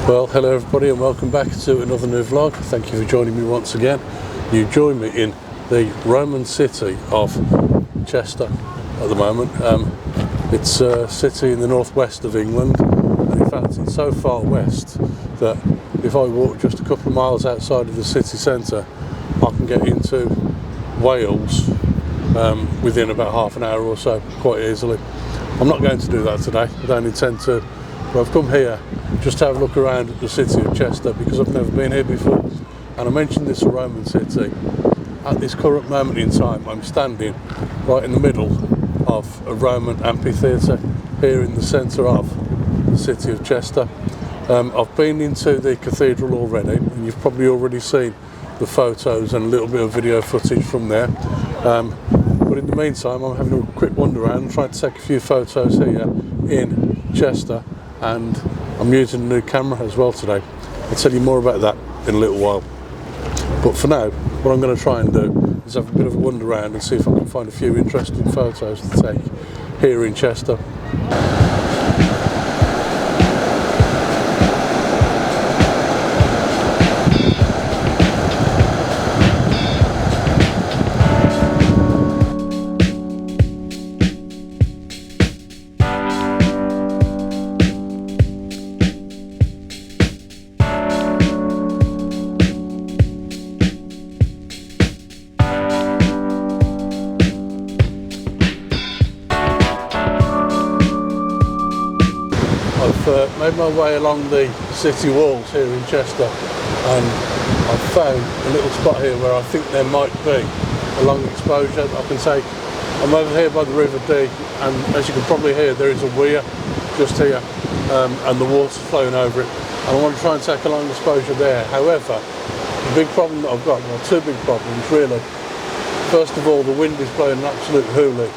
Well, hello everybody and welcome back to another new vlog. Thank you for joining me once again. You join me in the Roman city of Chester at the moment. It's a city in the northwest of England, and in fact it's so far west that if I walk just a couple of miles outside of the city centre, I can get into Wales within about half an hour or so quite easily. I'm not going to do that today, I don't intend to, but I've come here just to have a look around at the city of Chester because I've never been here before. And I mentioned this a Roman city. At this current moment in time, I'm standing right in the middle of a Roman amphitheatre here in the centre of the city of Chester. I've been into the cathedral already, and you've probably already seen the photos and a little bit of video footage from there. But in the meantime, I'm having a quick wander around and trying to take a few photos here in Chester, and I'm using a new camera as well today. I'll tell you more about that in a little while. But for now, what I'm going to try and do is have a bit of a wander around and see if I can find a few interesting photos to take here in Chester. I've made my way along the city walls here in Chester, and I've found a little spot here where I think there might be a long exposure that I can take. I'm over here by the River Dee, and as you can probably hear, there is a weir just here, and the water's flowing over it, and I want to try and take a long exposure there. However, the big problem that I've got, well, two big problems really. First of all, the wind is blowing an absolute hoolie,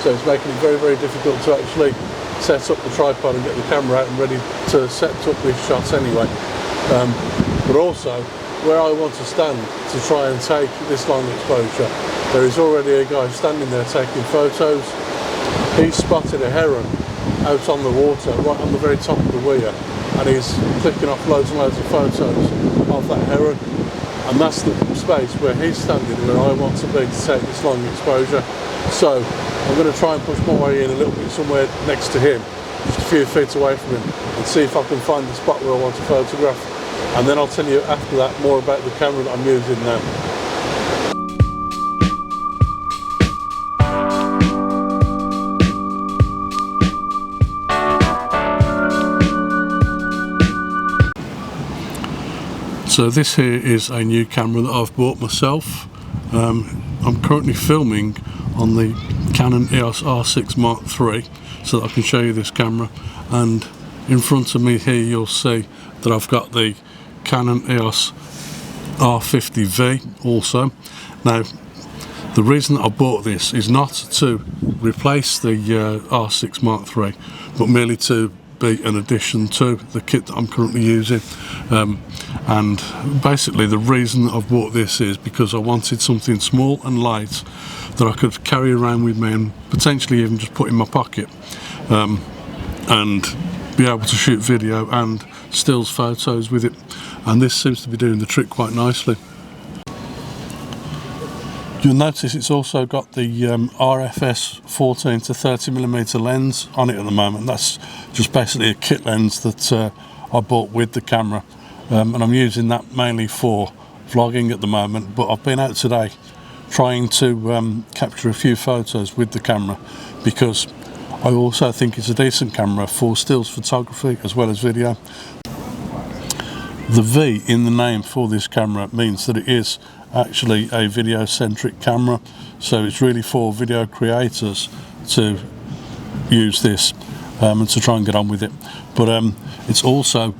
so it's making it very, very difficult to actually set up the tripod and get the camera out and ready to set up these shots anyway. But also, where I want to stand to try and take this long exposure, there is already a guy standing there taking photos. He's spotted a heron out on the water, right on the very top of the weir, and he's clicking off loads and loads of photos of that heron. And that's the space where he's standing, where I want to be to take this long exposure. So I'm going to try and push my way in a little bit somewhere next to him, just a few feet away from him, and see if I can find the spot where I want to photograph. And then I'll tell you after that more about the camera that I'm using now. So this here is a new camera that I've bought myself. I'm currently filming on the Canon EOS R50 Mark III, so that I can show you this camera. And in front of me here you'll see that I've got the Canon EOS R50 V also. Now, the reason that I bought this is not to replace the R6 Mark III, but merely to be an addition to the kit that I'm currently using. And basically the reason that I've bought this is because I wanted something small and light that I could carry around with me and potentially even just put in my pocket, and be able to shoot video and stills photos with it. And this seems to be doing the trick quite nicely. You'll notice it's also got the RFS 14 to 30mm lens on it at the moment. That's just basically a kit lens that I bought with the camera, and I'm using that mainly for vlogging at the moment. But I've been out today trying to capture a few photos with the camera, because I also think it's a decent camera for stills photography as well as video. The V in the name for this camera means that it is actually a video centric camera, so it's really for video creators to use this and to try and get on with it. But it's also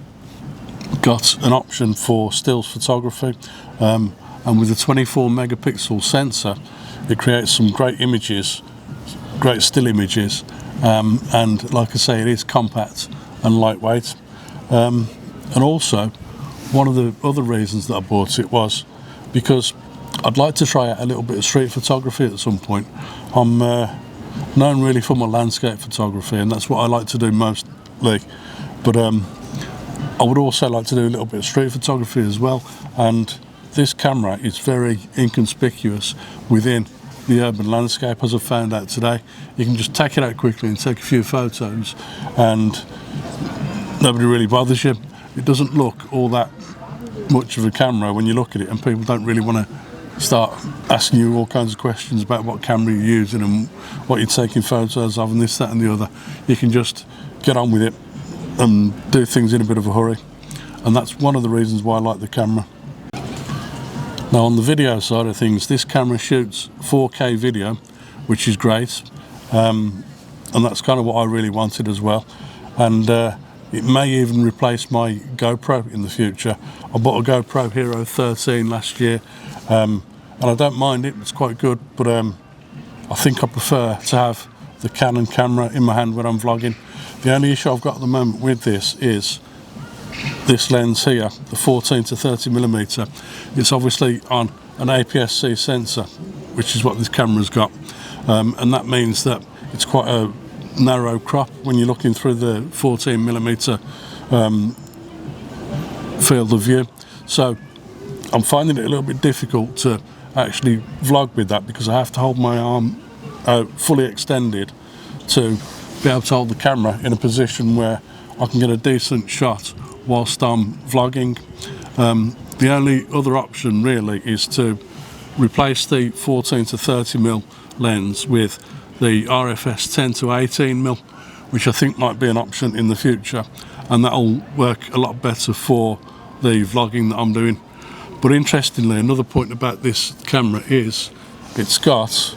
got an option for stills photography, and with a 24 megapixel sensor it creates some great images, great still images, and like I say, it is compact and lightweight. And also, one of the other reasons that I bought it was because I'd like to try out a little bit of street photography at some point. I'm known really for my landscape photography, and that's what I like to do mostly, but I would also like to do a little bit of street photography as well, and this camera is very inconspicuous within the urban landscape, as I've found out today. You can just take it out quickly and take a few photos and nobody really bothers you. It doesn't look all that much of a camera when you look at it, and people don't really want to start asking you all kinds of questions about what camera you're using and what you're taking photos of and this, that and the other. You can just get on with it and do things in a bit of a hurry, and that's one of the reasons why I like the camera. Now, on the video side of things, this camera shoots 4K video, which is great, and that's kind of what I really wanted as well. And it may even replace my GoPro in the future. I bought a GoPro Hero 13 last year, and I don't mind it, it's quite good, but I think I prefer to have the Canon camera in my hand when I'm vlogging. The only issue I've got at the moment with this is this lens here, the 14 to 30mm. It's obviously on an APS-C sensor, which is what this camera's got, and that means that it's quite a narrow crop when you're looking through the 14mm field of view. So I'm finding it a little bit difficult to actually vlog with that, because I have to hold my arm fully extended to be able to hold the camera in a position where I can get a decent shot whilst I'm vlogging. The only other option really is to replace the 14 to 30mm lens with the RFS 10 to 18mm, which I think might be an option in the future, and that'll work a lot better for the vlogging that I'm doing. But interestingly, another point about this camera is it's got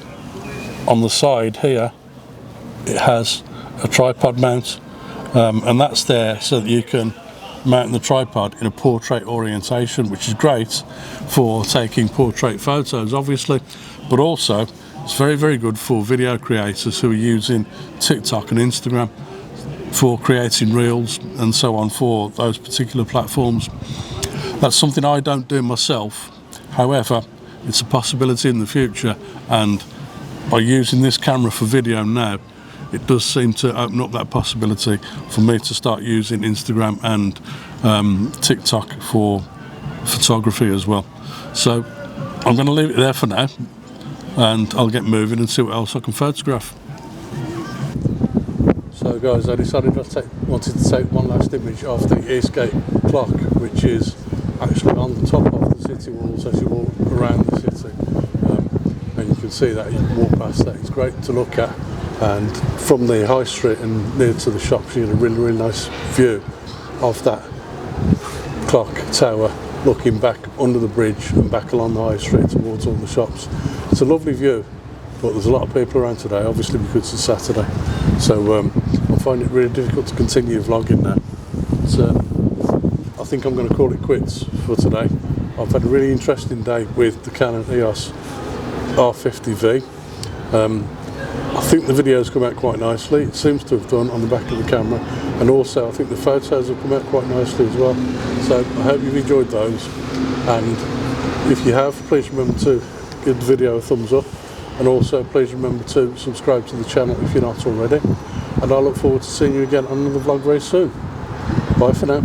on the side here, it has a tripod mount, and that's there so that you can mount the tripod in a portrait orientation, which is great for taking portrait photos obviously, but also it's very, very good for video creators who are using TikTok and Instagram for creating reels and so on for those particular platforms. That's something I don't do myself, however it's a possibility in the future, and by using this camera for video now, it does seem to open up that possibility for me to start using Instagram and TikTok for photography as well. So I'm going to leave it there for now, and I'll get moving and see what else I can photograph. So guys, I decided I wanted to take one last image of the Eastgate clock, which is actually on the top of the city walls as you walk around the city. And you can see that, you can walk past that, it's great to look at. And from the high street and near to the shops, you get a really, really nice view of that clock tower looking back under the bridge and back along the high street towards all the shops. It's a lovely view, but there's a lot of people around today, obviously because it's Saturday. So I find it really difficult to continue vlogging now. So I think I'm going to call it quits for today. I've had a really interesting day with the Canon EOS R50 V. I think the video's come out quite nicely. It seems to have done on the back of the camera, and also I think the photos have come out quite nicely as well. So I hope you've enjoyed those, and if you have, please remember to give the video a thumbs up, and also please remember to subscribe to the channel if you're not already, and I look forward to seeing you again on another vlog very soon. Bye for now.